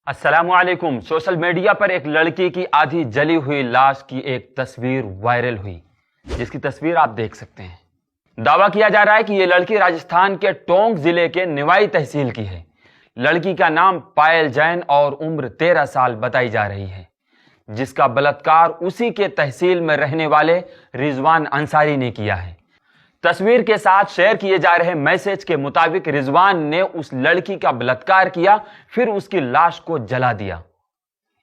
अस्सलामुअलैकुम। Social media पर एक लड़की की आधी जली हुई लाश की एक तस्वीर वायरल हुई, जिसकी तस्वीर आप देख सकते हैं। दावा किया जा रहा है कि यह लड़की राजस्थान के टोंक जिले के निवाई तहसील की है। लड़की का नाम पायल जैन और उम्र 13 साल बताई जा रही है, जिसका बलात्कार उसी के तहसील में रहने वाले रिजवान अंसारी ने किया है। तस्वीर के साथ शेयर किए जा रहे मैसेज के मुताबिक रिजवान ने उस लड़की का बलात्कार किया, फिर उसकी लाश को जला दिया।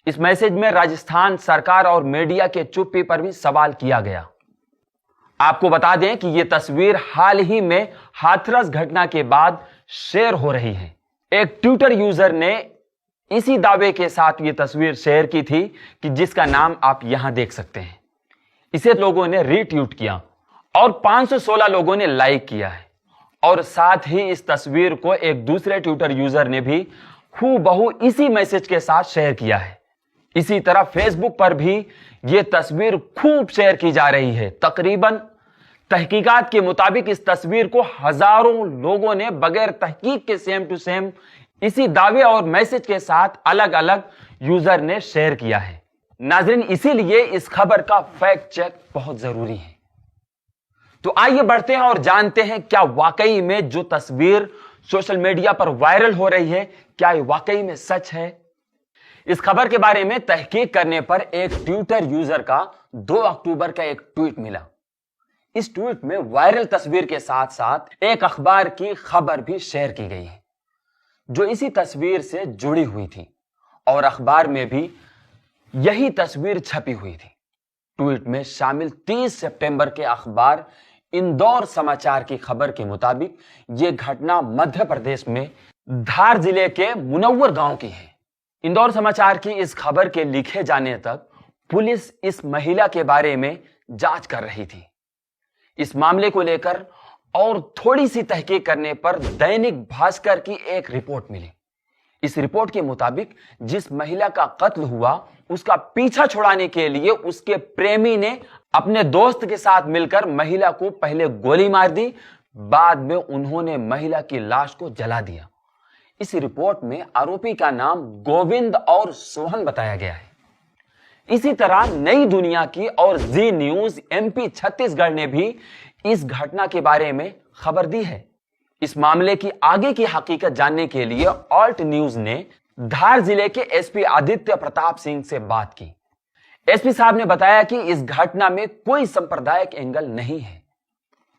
इस मैसेज में राजस्थान सरकार और मीडिया के चुप्पी पर भी सवाल किया गया। आपको बता दें कि यह तस्वीर हाल ही में हाथरस घटना के बाद शेयर हो रही है। एक ट्विटर यूजर ने इसी दावे के साथ यह तस्वीर शेयर की थी कि जिसका नाम आप यहां देख सकते हैं। इसे लोगों ने रीट्वीट किया और 516 लोगों ने लाइक किया है। और साथ ही इस तस्वीर को एक दूसरे ट्विटर यूजर ने भी हूबहू इसी मैसेज के साथ शेयर किया है। इसी तरह फेसबुक पर भी यह तस्वीर खूब शेयर की जा रही है। तकरीबन तहकीकात के मुताबिक इस तस्वीर को हजारों लोगों ने बगैर तहकीक के सेम टू सेम इसी दावे और मैसेज के साथ अलग अलग यूजर ने शेयर किया है। नाज़रीन, इसीलिए इस खबर का फैक्ट चेक बहुत जरूरी है। तो आइए बढ़ते हैं और जानते हैं क्या वाकई में जो तस्वीर सोशल मीडिया पर वायरल हो रही है, क्या ये वाकई में सच है। इस खबर के बारे में तहकीक करने पर एक ट्विटर यूजर का 2 अक्टूबर का एक ट्वीट मिला। इस ट्वीट में वायरल तस्वीर के साथ साथ एक अखबार की खबर भी शेयर की गई है, जो इसी तस्वीर से जुड़ी हुई थी और अखबार में भी यही तस्वीर छपी हुई थी। ट्वीट में शामिल 30 सितंबर के अखबार इंदौर समाचार की खबर के मुताबिक यह घटना मध्य प्रदेश में धार जिले के मुनव्वर गांव की है। इंदौर समाचार की इस खबर के लिखे जाने तक पुलिस इस महिला के बारे में जांच कर रही थी। इस मामले को लेकर और थोड़ी सी तहकीक करने पर दैनिक भास्कर की एक रिपोर्ट मिली। इस रिपोर्ट के मुताबिक जिस महिला का कत्ल हुआ, उसका पीछा छुड़ाने के लिए उसके प्रेमी ने अपने दोस्त के साथ मिलकर महिला को पहले गोली मार दी, बाद में उन्होंने महिला की लाश को जला दिया। इस रिपोर्ट में आरोपी का नाम गोविंद और सोहन बताया गया है। इसी तरह नई दुनिया की और जी न्यूज एमपी छत्तीसगढ़ ने भी इस घटना के बारे में खबर दी है। इस मामले की आगे की हकीकत जानने के लिए ऑल्ट न्यूज ने धार जिले के एसपी आदित्य प्रताप सिंह से बात की। एसपी साहब ने बताया कि इस घटना में कोई सांप्रदायिक एंगल नहीं है,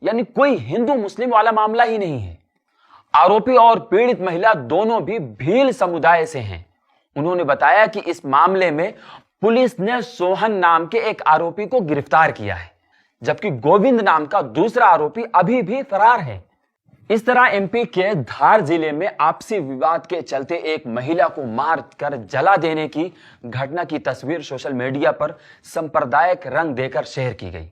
यानी कोई हिंदू मुस्लिम वाला मामला ही नहीं है। आरोपी और पीड़ित महिला दोनों भी भील समुदाय से हैं। उन्होंने बताया कि इस मामले में पुलिस ने सोहन नाम के एक आरोपी को गिरफ्तार किया है, जबकि गोविंद नाम का दूसरा आरोपी अभी भी फरार है। इस तरह एमपी के धार जिले में आपसी विवाद के चलते एक महिला को मार कर जला देने की घटना की तस्वीर सोशल मीडिया पर सांप्रदायिक रंग देकर शेयर की गई।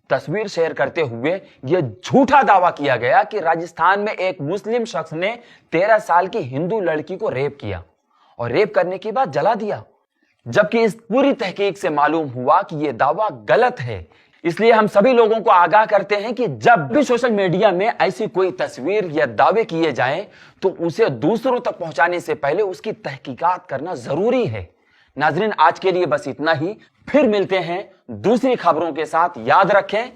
तस्वीर शेयर करते हुए यह झूठा दावा किया गया कि राजस्थान में एक मुस्लिम शख्स ने 13 साल की हिंदू लड़की को रेप किया और रेप करने के बाद जला दिया, जबकि इस पूरी तहकीक से मालूम हुआ कि यह दावा गलत है। इसलिए हम सभी लोगों को आगाह करते हैं कि जब भी सोशल मीडिया में ऐसी कोई तस्वीर या दावे किए जाएं, तो उसे दूसरों तक पहुंचाने से पहले उसकी तहकीकात करना जरूरी है। नाजरीन, आज के लिए बस इतना ही। फिर मिलते हैं दूसरी खबरों के साथ। याद रखें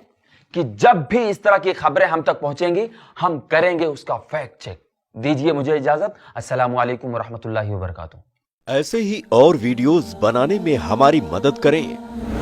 कि जब भी इस तरह की खबरें हम तक पहुंचेंगी, हम करेंगे उसका फैक्ट चेक। दीजिए मुझे इजाजत। अस्सलामु अलैकुम वरहमतुल्लाहि वबरकातुहू। ऐसे ही और वीडियोस बनाने में हमारी मदद करें।